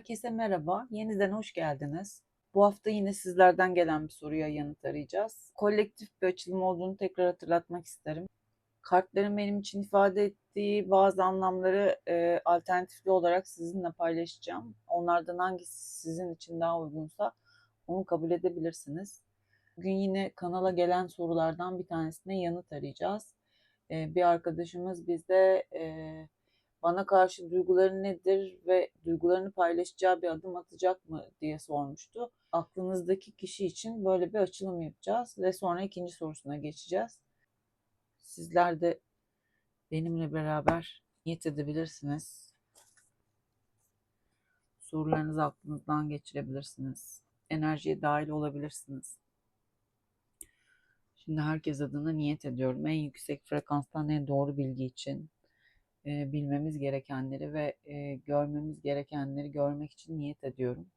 Herkese merhaba, yeniden hoş geldiniz. Bu hafta yine sizlerden gelen bir soruya yanıt arayacağız. Kolektif bir açılım olduğunu tekrar hatırlatmak isterim. Kartların benim için ifade ettiği bazı anlamları alternatifli olarak sizinle paylaşacağım. Onlardan hangisi sizin için daha uygunsa onu kabul edebilirsiniz. Bugün yine kanala gelen sorulardan bir tanesine yanıt arayacağız. Bir arkadaşımız bize bana karşı duyguları nedir ve duygularını paylaşacağı bir adım atacak mı diye sormuştu. Aklınızdaki kişi için böyle bir açılım yapacağız ve sonra ikinci sorusuna geçeceğiz. Sizler de benimle beraber niyet edebilirsiniz. Sorularınızı aklınızdan geçirebilirsiniz. Enerjiye dahil olabilirsiniz. Şimdi herkes adına niyet ediyorum. En yüksek frekanstan en doğru bilgi için bilmemiz gerekenleri ve görmemiz gerekenleri görmek için niyet ediyorum.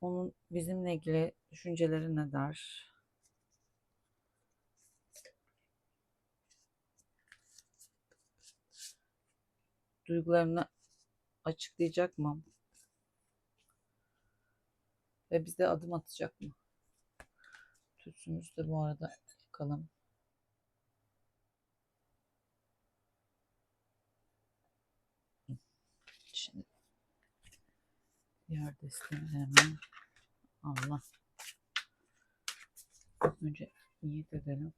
Onun bizimle ilgili düşünceleri ne der? Duygularını açıklayacak mı? Ve bize adım atacak mı? Tütsümüzü de bu arada yakalım. Şimdi diğer desteğini hemen Allah. Önce niyet edelim.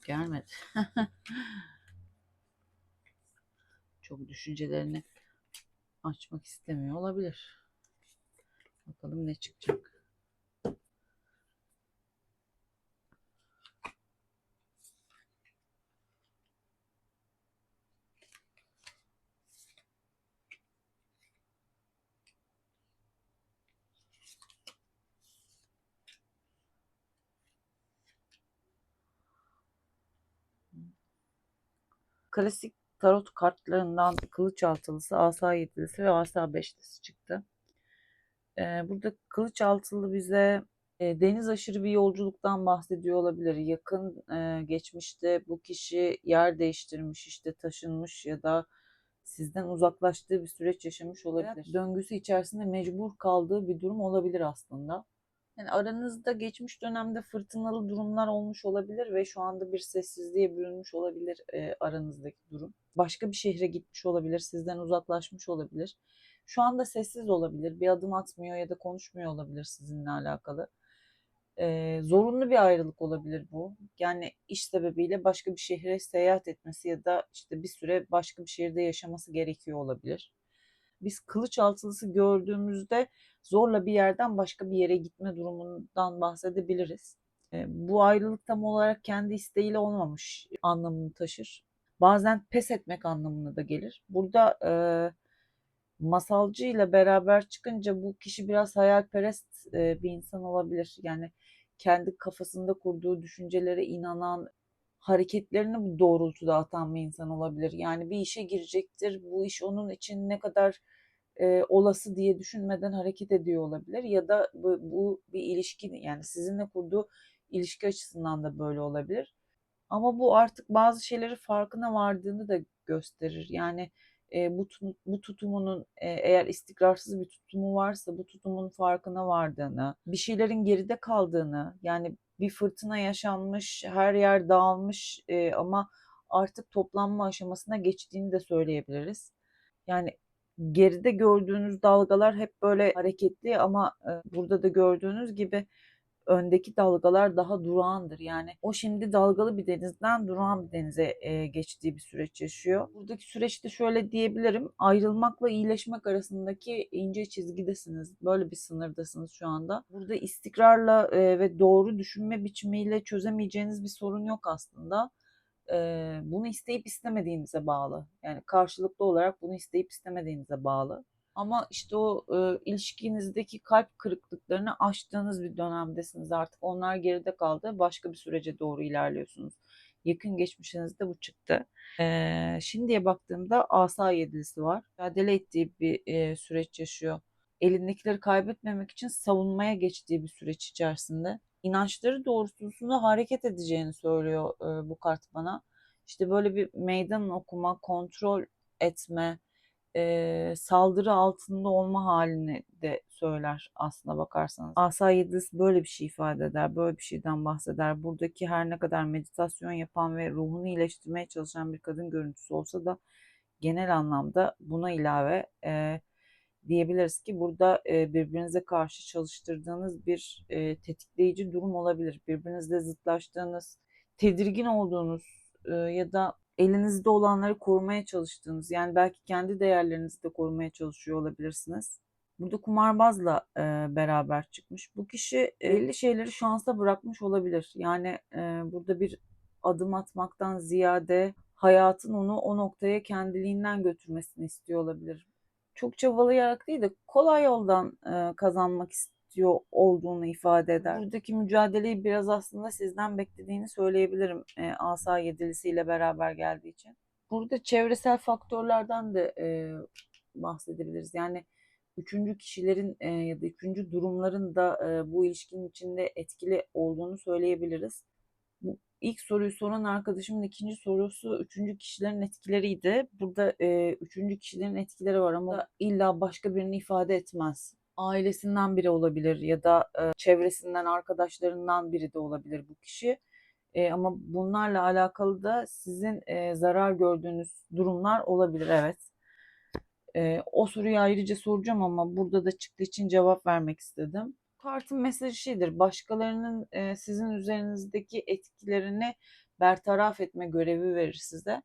Gelmedi. Çok düşüncelerini açmak istemiyor olabilir. Bakalım ne çıkacak. Klasik tarot kartlarından kılıç altılısı, asa yedilisi ve asa beşlisi çıktı. Burada kılıç altılı bize deniz aşırı bir yolculuktan bahsediyor olabilir. Yakın geçmişte bu kişi yer değiştirmiş, işte taşınmış ya da sizden uzaklaştığı bir süreç yaşamış olabilir. Hayat döngüsü içerisinde mecbur kaldığı bir durum olabilir aslında. Yani aranızda geçmiş dönemde fırtınalı durumlar olmuş olabilir ve şu anda bir sessizliğe bürünmüş olabilir aranızdaki durum. Başka bir şehre gitmiş olabilir, sizden uzaklaşmış olabilir. Şu anda sessiz olabilir, bir adım atmıyor ya da konuşmuyor olabilir sizinle alakalı. Zorunlu bir ayrılık olabilir bu. Yani iş sebebiyle başka bir şehre seyahat etmesi ya da işte bir süre başka bir şehirde yaşaması gerekiyor olabilir. Biz kılıç altılısı gördüğümüzde zorla bir yerden başka bir yere gitme durumundan bahsedebiliriz. Bu ayrılık tam olarak kendi isteğiyle olmamış anlamını taşır. Bazen pes etmek anlamına da gelir. Burada masalcı ile beraber çıkınca bu kişi biraz hayalperest bir insan olabilir. Yani kendi kafasında kurduğu düşüncelere inanan, hareketlerini bu doğrultuda atan bir insan olabilir. Yani bir işe girecektir. Bu iş onun için ne kadar olası diye düşünmeden hareket ediyor olabilir. Ya da bu bir ilişki, yani sizinle kurduğu ilişki açısından da böyle olabilir. Ama bu artık bazı şeyleri farkına vardığını da gösterir. Yani bu tutumunun eğer istikrarsız bir tutumu varsa bu tutumun farkına vardığını, bir şeylerin geride kaldığını, yani bir fırtına yaşanmış, her yer dağılmış ama artık toplanma aşamasına geçtiğini de söyleyebiliriz. Yani geride gördüğünüz dalgalar hep böyle hareketli ama burada da gördüğünüz gibi öndeki dalgalar daha durağandır. Yani o şimdi dalgalı bir denizden durağan bir denize geçtiği bir süreç yaşıyor. Buradaki süreçte şöyle diyebilirim. Ayrılmakla iyileşmek arasındaki ince çizgidesiniz. Böyle bir sınırdasınız şu anda. Burada istikrarla ve doğru düşünme biçimiyle çözemeyeceğiniz bir sorun yok aslında. Bunu isteyip istemediğinize bağlı. Yani karşılıklı olarak bunu isteyip istemediğinize bağlı. Ama işte o ilişkinizdeki kalp kırıklıklarını aştığınız bir dönemdesiniz artık. Onlar geride kaldı. Başka bir sürece doğru ilerliyorsunuz. Yakın geçmişinizde bu çıktı. Şimdiye baktığımda asa yedilisi var. Mücadele ettiği bir süreç yaşıyor. Elindekileri kaybetmemek için savunmaya geçtiği bir süreç içerisinde. İnançları doğrultusunda hareket edeceğini söylüyor bu kart bana. İşte böyle bir meydan okuma, kontrol etme, saldırı altında olma halini de söyler aslına bakarsanız. Asa yedilisi böyle bir şey ifade eder, böyle bir şeyden bahseder. Buradaki her ne kadar meditasyon yapan ve ruhunu iyileştirmeye çalışan bir kadın görüntüsü olsa da genel anlamda buna ilave diyebiliriz ki burada birbirinize karşı çalıştırdığınız bir tetikleyici durum olabilir. Birbirinizle zıtlaştığınız, tedirgin olduğunuz ya da elinizde olanları korumaya çalıştığınız, yani belki kendi değerlerinizi de korumaya çalışıyor olabilirsiniz. Burada kumarbazla beraber çıkmış. Bu kişi belli şeyleri şansa bırakmış olabilir. Yani burada bir adım atmaktan ziyade hayatın onu o noktaya kendiliğinden götürmesini istiyor olabilir. Çok çabalayarak değil de kolay yoldan kazanmak istiyor olduğunu ifade eder. Buradaki mücadeleyi biraz aslında sizden beklediğini söyleyebilirim asa yedilisiyle beraber geldiği için. Burada çevresel faktörlerden de bahsedebiliriz. Yani üçüncü kişilerin ya da üçüncü durumların da bu ilişkinin içinde etkili olduğunu söyleyebiliriz. Bu ilk soruyu soran arkadaşımın ikinci sorusu üçüncü kişilerin etkileriydi. Burada üçüncü kişilerin etkileri var ama illa başka birini ifade etmez. Ailesinden biri olabilir ya da çevresinden, arkadaşlarından biri de olabilir bu kişi. Ama bunlarla alakalı da sizin zarar gördüğünüz durumlar olabilir, evet. O soruyu ayrıca soracağım ama burada da çıktığı için cevap vermek istedim. Kartın mesajı şeydir, başkalarının sizin üzerinizdeki etkilerini bertaraf etme görevi verir size.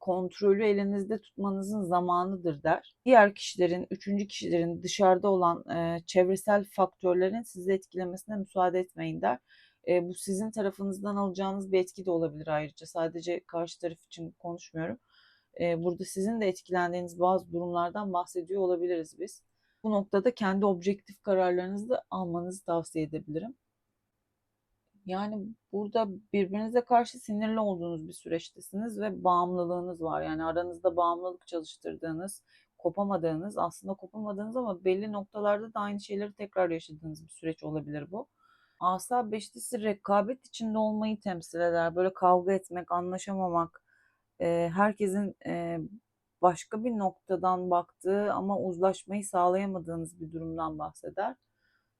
Kontrolü elinizde tutmanızın zamanıdır der. Diğer kişilerin, üçüncü kişilerin dışarıda olan çevresel faktörlerin sizi etkilemesine müsaade etmeyin der. Bu sizin tarafınızdan alacağınız bir etki de olabilir ayrıca. Sadece karşı taraf için konuşmuyorum. Burada sizin de etkilendiğiniz bazı durumlardan bahsediyor olabiliriz biz. Bu noktada kendi objektif kararlarınızı da almanızı tavsiye edebilirim. Yani burada birbirinize karşı sinirli olduğunuz bir süreçtesiniz ve bağımlılığınız var. Yani aranızda bağımlılık çalıştırdığınız, kopamadığınız, aslında kopamadığınız ama belli noktalarda da aynı şeyleri tekrar yaşadığınız bir süreç olabilir bu. Asa beşlisi rekabet içinde olmayı temsil eder. Böyle kavga etmek, anlaşamamak, herkesin başka bir noktadan baktığı ama uzlaşmayı sağlayamadığınız bir durumdan bahseder.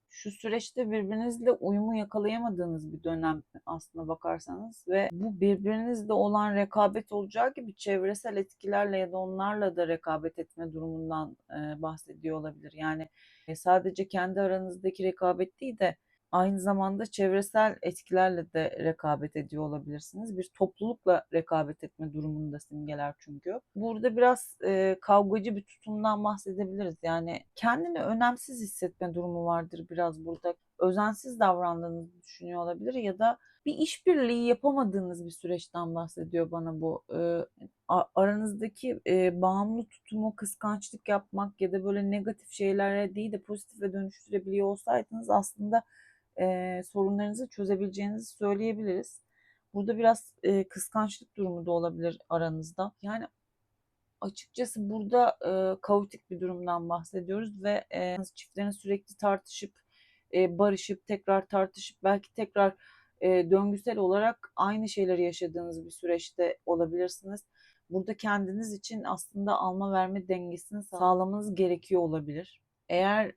Şu süreçte birbirinizle uyumu yakalayamadığınız bir dönem aslına bakarsanız ve bu birbirinizle olan rekabet olacağı gibi çevresel etkilerle ya da onlarla da rekabet etme durumundan bahsediyor olabilir. Yani sadece kendi aranızdaki rekabet değil de aynı zamanda çevresel etkilerle de rekabet ediyor olabilirsiniz. Bir toplulukla rekabet etme durumunda simgeler çünkü. Burada biraz kavgacı bir tutumdan bahsedebiliriz. Yani kendini önemsiz hissetme durumu vardır biraz burada. Özensiz davrandığınızı düşünüyor olabilir ya da bir işbirliği yapamadığınız bir süreçten bahsediyor bana bu. Aranızdaki bağımlı tutumu, kıskançlık yapmak ya da böyle negatif şeylere değil de pozitife dönüştürebiliyor olsaydınız aslında sorunlarınızı çözebileceğinizi söyleyebiliriz. Burada biraz kıskançlık durumu da olabilir aranızda. Yani açıkçası burada kaotik bir durumdan bahsediyoruz ve çiftlerin sürekli tartışıp barışıp tekrar tartışıp belki tekrar döngüsel olarak aynı şeyleri yaşadığınız bir süreçte olabilirsiniz. Burada kendiniz için aslında alma verme dengesini sağlamanız gerekiyor olabilir. Eğer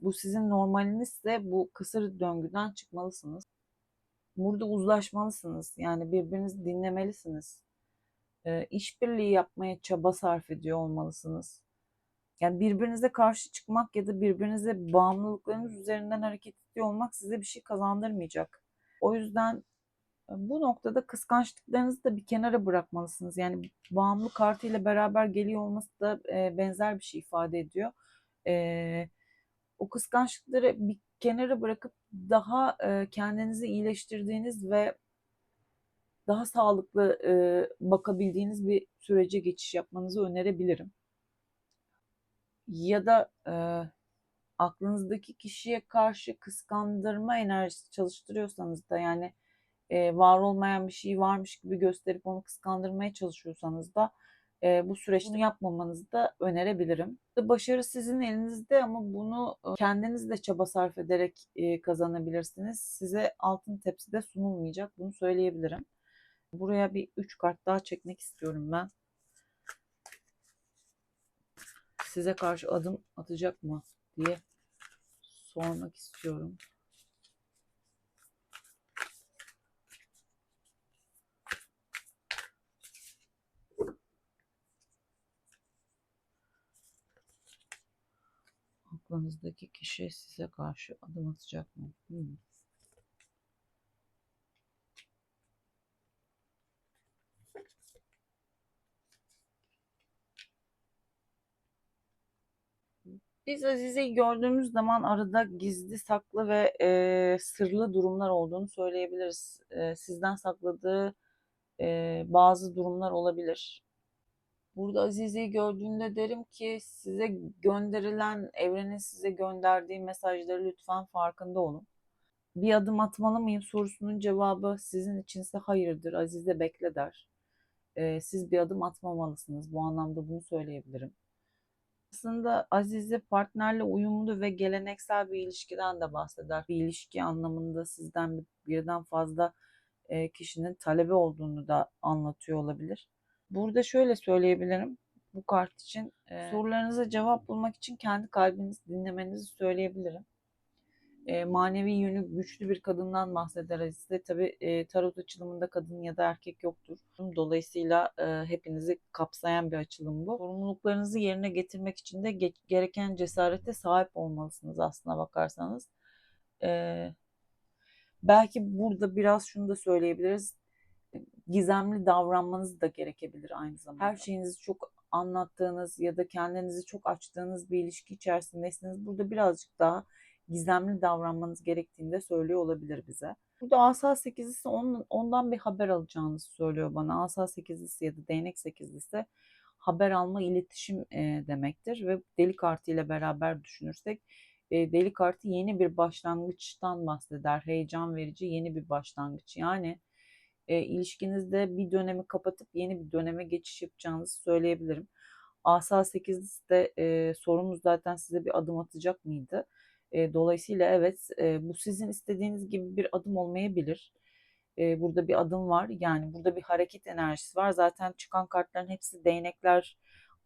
bu sizin normalinizse bu kısır döngüden çıkmalısınız. Burada uzlaşmalısınız. Yani birbirinizi dinlemelisiniz. İşbirliği yapmaya çaba sarf ediyor olmalısınız. Yani birbirinize karşı çıkmak ya da birbirinize bağımlılıklarınız üzerinden hareket istiyor olmak size bir şey kazandırmayacak. O yüzden bu noktada kıskançlıklarınızı da bir kenara bırakmalısınız. Yani bağımlı kartıyla beraber geliyor olması da benzer bir şey ifade ediyor. O kıskançlıkları bir kenara bırakıp daha kendinizi iyileştirdiğiniz ve daha sağlıklı bakabildiğiniz bir sürece geçiş yapmanızı önerebilirim. Ya da aklınızdaki kişiye karşı kıskandırma enerjisi çalıştırıyorsanız da, yani var olmayan bir şey varmış gibi gösterip onu kıskandırmaya çalışıyorsanız da bu süreçte bunu yapmamanızı da önerebilirim. Başarı sizin elinizde ama bunu kendiniz de çaba sarf ederek kazanabilirsiniz. Size altın tepside sunulmayacak, bunu söyleyebilirim. Buraya bir 3 kart daha çekmek istiyorum ben. Size karşı adım atacak mı diye sormak istiyorum. Aklınızdaki kişi size karşı adım atacak mı? Biz Azize'yi gördüğümüz zaman arada gizli saklı ve sırlı durumlar olduğunu söyleyebiliriz. Sizden sakladığı bazı durumlar olabilir. Burada Azize'yi gördüğümde derim ki size gönderilen, evrenin size gönderdiği mesajları lütfen farkında olun. Bir adım atmalı mıyım sorusunun cevabı sizin içinse hayırdır. Azize bekle der. Siz bir adım atmamalısınız. Bu anlamda bunu söyleyebilirim. Aslında Azize partnerle uyumlu ve geleneksel bir ilişkiden de bahseder. Bir ilişki anlamında sizden birden fazla kişinin talebi olduğunu da anlatıyor olabilir. Burada şöyle söyleyebilirim bu kart için. Sorularınıza cevap bulmak için kendi kalbinizi dinlemenizi söyleyebilirim. Manevi yönü güçlü bir kadından bahseder Azize. Tabii tarot açılımında kadın ya da erkek yoktur. Dolayısıyla hepinizi kapsayan bir açılım bu. Sorumluluklarınızı yerine getirmek için de gereken cesarete sahip olmalısınız aslına bakarsanız. E, Belki burada biraz şunu da söyleyebiliriz. Gizemli davranmanız da gerekebilir aynı zamanda. Her şeyinizi çok anlattığınız ya da kendinizi çok açtığınız bir ilişki içerisindeyseniz burada birazcık daha gizemli davranmanız gerektiğini de söylüyor olabilir bize. Burada asa sekizlisi ondan bir haber alacağınızı söylüyor bana. Asa sekizlisi ya da değnek sekizlisi haber alma, iletişim demektir ve deli kartı ile beraber düşünürsek deli kartı yeni bir başlangıçtan bahseder. Heyecan verici yeni bir başlangıç. Yani ilişkinizde bir dönemi kapatıp yeni bir döneme geçiş yapacağınızı söyleyebilirim. Asa 8'lisi de sorumuz zaten size bir adım atacak mıydı? Dolayısıyla evet, bu sizin istediğiniz gibi bir adım olmayabilir. Burada bir adım var. Yani burada bir hareket enerjisi var. Zaten çıkan kartların hepsi değnekler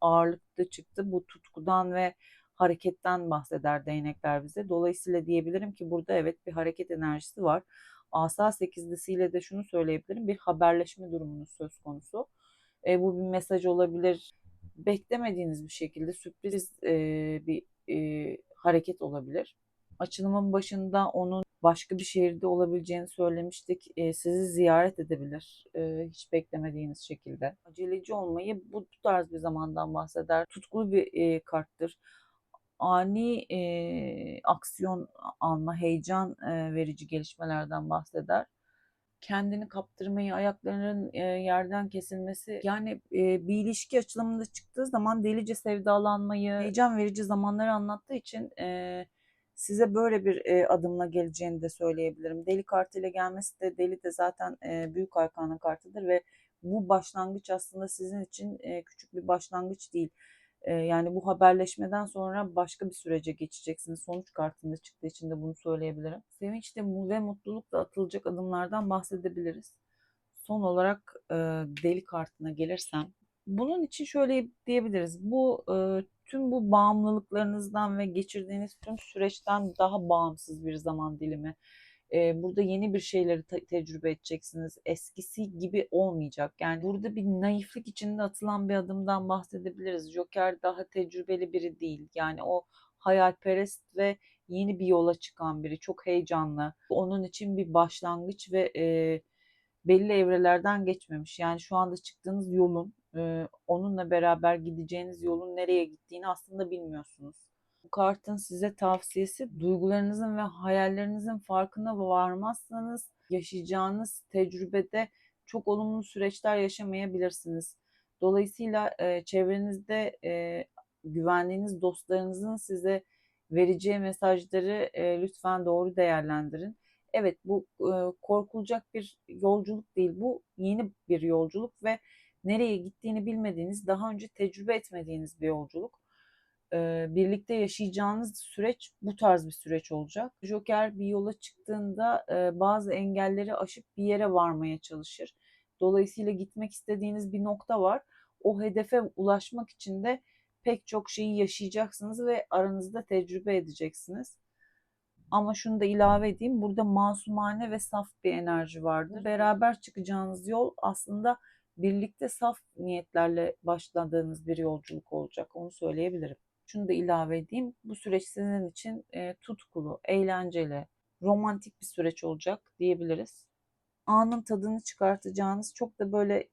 ağırlıklı çıktı. Bu tutkudan ve hareketten bahseder değnekler bize. Dolayısıyla diyebilirim ki burada evet bir hareket enerjisi var. Asa sekizlisiyle de şunu söyleyebilirim. Bir haberleşme durumunuz söz konusu. Bu bir mesaj olabilir. Beklemediğiniz bir şekilde sürpriz bir hareket olabilir. Açılımın başında onun başka bir şehirde olabileceğini söylemiştik. Sizi ziyaret edebilir hiç beklemediğiniz şekilde. Aceleci olmayı bu tarz bir zamandan bahseder. Tutkulu bir karttır. Ani aksiyon alma, heyecan verici gelişmelerden bahseder. Kendini kaptırmayı, ayaklarının yerden kesilmesi, yani bir ilişki açılımında çıktığı zaman delice sevdalanmayı, heyecan verici zamanları anlattığı için size böyle bir adımla geleceğini de söyleyebilirim. Deli kartıyla gelmesi de, deli de zaten büyük arkanın kartıdır ve bu başlangıç aslında sizin için küçük bir başlangıç değil. Yani bu haberleşmeden sonra başka bir sürece geçeceksiniz. Sonuç kartında çıktığı için de bunu söyleyebilirim. Sevinçle ve mutlulukla atılacak adımlardan bahsedebiliriz. Son olarak deli kartına gelirsem, bunun için şöyle diyebiliriz. Tüm bu bağımlılıklarınızdan ve geçirdiğiniz tüm süreçten daha bağımsız bir zaman dilimi. Burada yeni bir şeyleri tecrübe edeceksiniz. Eskisi gibi olmayacak. Yani burada bir naiflik içinde atılan bir adımdan bahsedebiliriz. Joker daha tecrübeli biri değil. Yani o hayalperest ve yeni bir yola çıkan biri, çok heyecanlı. Onun için bir başlangıç ve belli evrelerden geçmemiş. Yani şu anda çıktığınız yolun, onunla beraber gideceğiniz yolun nereye gittiğini aslında bilmiyorsunuz. Bu kartın size tavsiyesi, duygularınızın ve hayallerinizin farkına varmazsanız yaşayacağınız tecrübede çok olumlu süreçler yaşamayabilirsiniz. Dolayısıyla çevrenizde güvendiğiniz dostlarınızın size vereceği mesajları lütfen doğru değerlendirin. Evet, bu korkulacak bir yolculuk değil. Bu yeni bir yolculuk ve nereye gittiğini bilmediğiniz, daha önce tecrübe etmediğiniz bir yolculuk. Birlikte yaşayacağınız süreç bu tarz bir süreç olacak. Joker bir yola çıktığında bazı engelleri aşıp bir yere varmaya çalışır. Dolayısıyla gitmek istediğiniz bir nokta var. O hedefe ulaşmak için de pek çok şeyi yaşayacaksınız ve aranızda tecrübe edeceksiniz. Ama şunu da ilave edeyim. Burada masumane ve saf bir enerji vardır. Beraber çıkacağınız yol aslında birlikte saf niyetlerle başladığınız bir yolculuk olacak. Onu söyleyebilirim. Şunu da ilave edeyim. Bu süreç sizin için tutkulu, eğlenceli, romantik bir süreç olacak diyebiliriz. Anın tadını çıkartacağınız, çok da böyle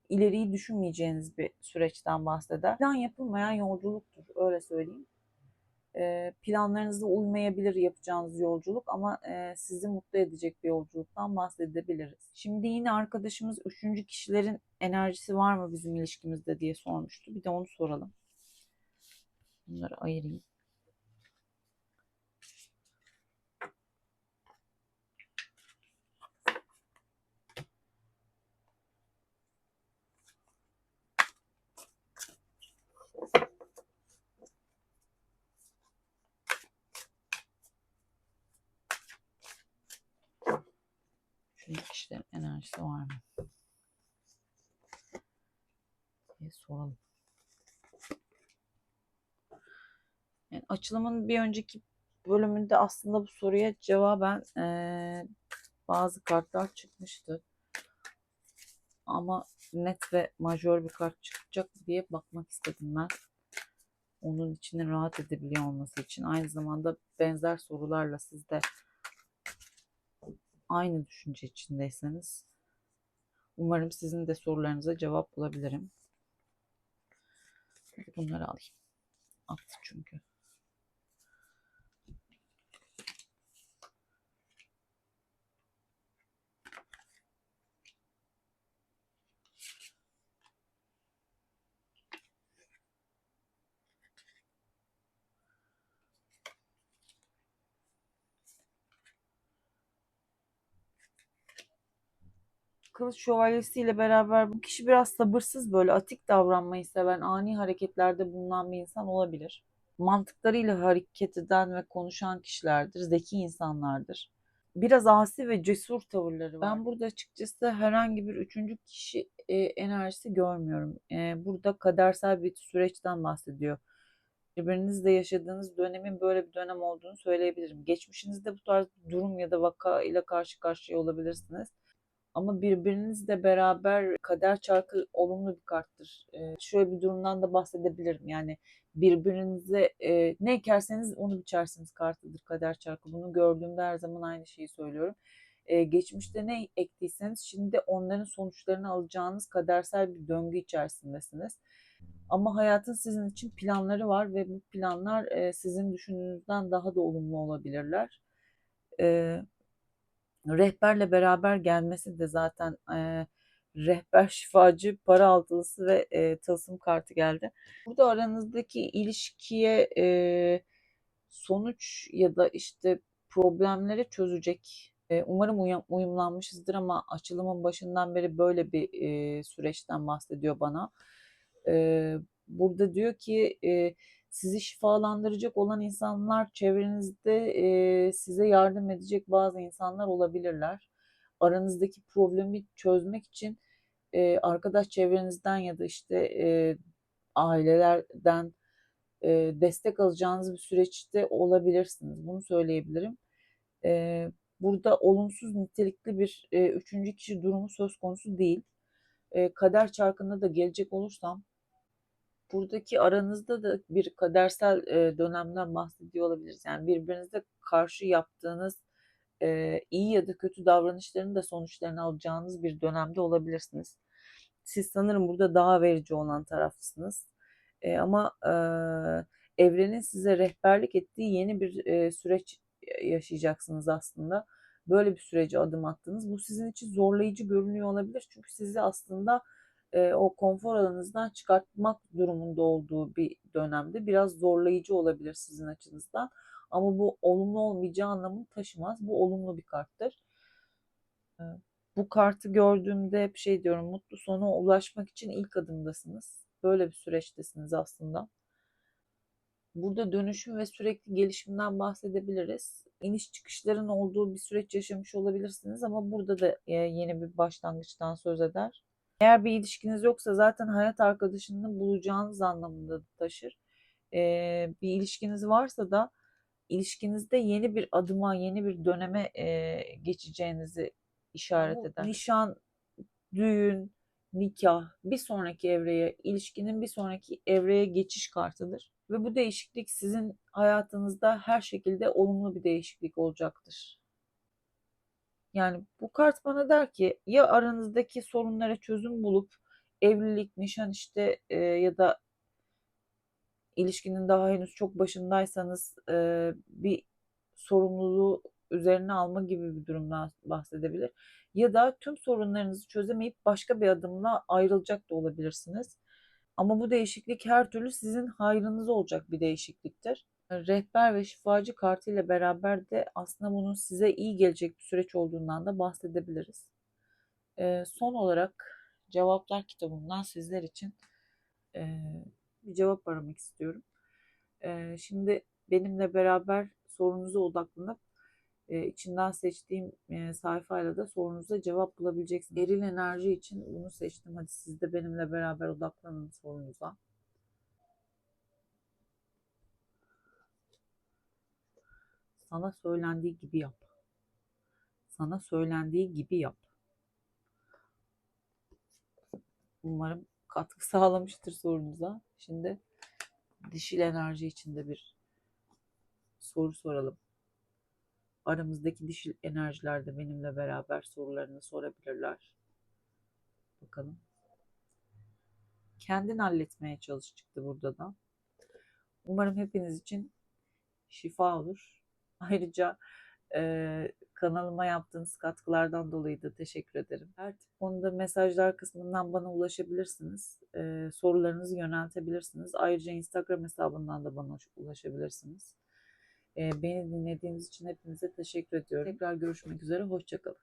ileriyi düşünmeyeceğiniz bir süreçten bahseder. Plan yapılmayan yolculuktur, öyle söyleyeyim. Planlarınıza uymayabilir yapacağınız yolculuk ama sizi mutlu edecek bir yolculuktan bahsedebiliriz. Şimdi yine arkadaşımız üçüncü kişilerin enerjisi var mı bizim ilişkimizde diye sormuştu. Bir de onu soralım. Bunları ayırayım. Üçüncü kişilerin enerjisi var mı diye soralım. Yani açılımın bir önceki bölümünde aslında bu soruya cevaben bazı kartlar çıkmıştı. Ama net ve majör bir kart çıkacak diye bakmak istedim ben. Onun içinin rahat edebiliyor olması için. Aynı zamanda benzer sorularla siz de aynı düşünce içindeyseniz umarım sizin de sorularınıza cevap bulabilirim. Bunları alayım. Attı çünkü. Kılıç Şövalyesi ile beraber bu kişi biraz sabırsız, böyle atik davranmayı seven, ani hareketlerde bulunan bir insan olabilir. Mantıklarıyla hareket eden ve konuşan kişilerdir, zeki insanlardır. Biraz asi ve cesur tavırları var. Ben burada açıkçası herhangi bir üçüncü kişi enerjisi görmüyorum. Burada kadersel bir süreçten bahsediyor. Birbirinizle yaşadığınız dönemin böyle bir dönem olduğunu söyleyebilirim. Geçmişinizde bu tarz bir durum ya da vaka ile karşı karşıya olabilirsiniz. Ama birbirinizle beraber kader çarkı olumlu bir karttır. Şöyle bir durumdan da bahsedebilirim. Yani birbirinize ne ekerseniz onu biçersiniz kartıdır kader çarkı. Bunu gördüğümde her zaman aynı şeyi söylüyorum. Geçmişte ne ektiyseniz şimdi onların sonuçlarını alacağınız kadersel bir döngü içerisindesiniz. Ama hayatın sizin için planları var ve bu planlar sizin düşündüğünüzden daha da olumlu olabilirler. Rehberle beraber gelmesi de zaten rehber, şifacı, para altılısı ve tılsım kartı geldi. Burada aranızdaki ilişkiye sonuç ya da işte problemleri çözecek. Umarım uyumlanmışızdır ama açılımın başından beri böyle bir süreçten bahsediyor bana. E, Burada diyor ki sizi şifalandıracak olan insanlar çevrenizde, size yardım edecek bazı insanlar olabilirler. Aranızdaki problemi çözmek için arkadaş çevrenizden ya da işte ailelerden destek alacağınız bir süreçte olabilirsiniz. Bunu söyleyebilirim. E, Burada olumsuz nitelikli bir üçüncü kişi durumu söz konusu değil. Kader çarkına da gelecek olursam buradaki aranızda da bir kadersel dönemden bahsediyor olabiliriz. Yani birbirinize karşı yaptığınız iyi ya da kötü davranışların da sonuçlarını alacağınız bir dönemde olabilirsiniz. Siz sanırım burada daha verici olan tarafsınız. Ama evrenin size rehberlik ettiği yeni bir süreç yaşayacaksınız aslında. Böyle bir sürece adım attınız. Bu sizin için zorlayıcı görünüyor olabilir. Çünkü sizi aslında o konfor alanınızdan çıkartmak durumunda olduğu bir dönemde biraz zorlayıcı olabilir sizin açınızdan. Ama bu olumlu olmayacağı anlamını taşımaz. Bu olumlu bir karttır. Ee, Bu kartı gördüğümde hep şey diyorum, mutlu sona ulaşmak için ilk adımdasınız. Böyle bir süreçtesiniz aslında. Burada dönüşüm ve sürekli gelişimden bahsedebiliriz. İniş çıkışların olduğu bir süreç yaşamış olabilirsiniz ama burada da yeni bir başlangıçtan söz eder. Eğer bir ilişkiniz yoksa zaten hayat arkadaşını bulacağınız anlamında da taşır. Bir ilişkiniz varsa da ilişkinizde yeni bir adıma, yeni bir döneme geçeceğinizi işaret eder. Nişan, düğün, nikah, bir sonraki evreye, ilişkinin bir sonraki evreye geçiş kartıdır. Ve bu değişiklik sizin hayatınızda her şekilde olumlu bir değişiklik olacaktır. Yani bu kart bana der ki ya aranızdaki sorunlara çözüm bulup evlilik, nişan işte ya da ilişkinin daha henüz çok başındaysanız bir sorumluluğu üzerine alma gibi bir durumdan bahsedebilir. Ya da tüm sorunlarınızı çözemeyip başka bir adımla ayrılacak da olabilirsiniz. Ama bu değişiklik her türlü sizin hayrınıza olacak bir değişikliktir. Rehber ve şifacı kartı ile beraber de aslında bunun size iyi gelecek bir süreç olduğundan da bahsedebiliriz. Son olarak cevaplar kitabından sizler için bir cevap aramak istiyorum. Şimdi benimle beraber sorunuza odaklanıp içinden seçtiğim sayfayla da sorunuza cevap bulabileceksiniz. Eril enerji için bunu seçtim. Hadi siz de benimle beraber odaklanın sorunuza. Sana söylendiği gibi yap. Sana söylendiği gibi yap. Umarım katkı sağlamıştır sorunuza. Şimdi dişil enerji içinde bir soru soralım. Aramızdaki dişil enerjiler de benimle beraber sorularını sorabilirler. Bakalım. Kendin halletmeye çalış çıktı burada da. Umarım hepiniz için şifa olur. Ayrıca kanalıma yaptığınız katkılardan dolayı da teşekkür ederim. Her tip konuda mesajlar kısmından bana ulaşabilirsiniz. Sorularınızı yöneltebilirsiniz. Ayrıca Instagram hesabından da bana ulaşabilirsiniz. Beni dinlediğiniz için hepinize teşekkür ediyorum. Tekrar görüşmek üzere. Hoşça kalın.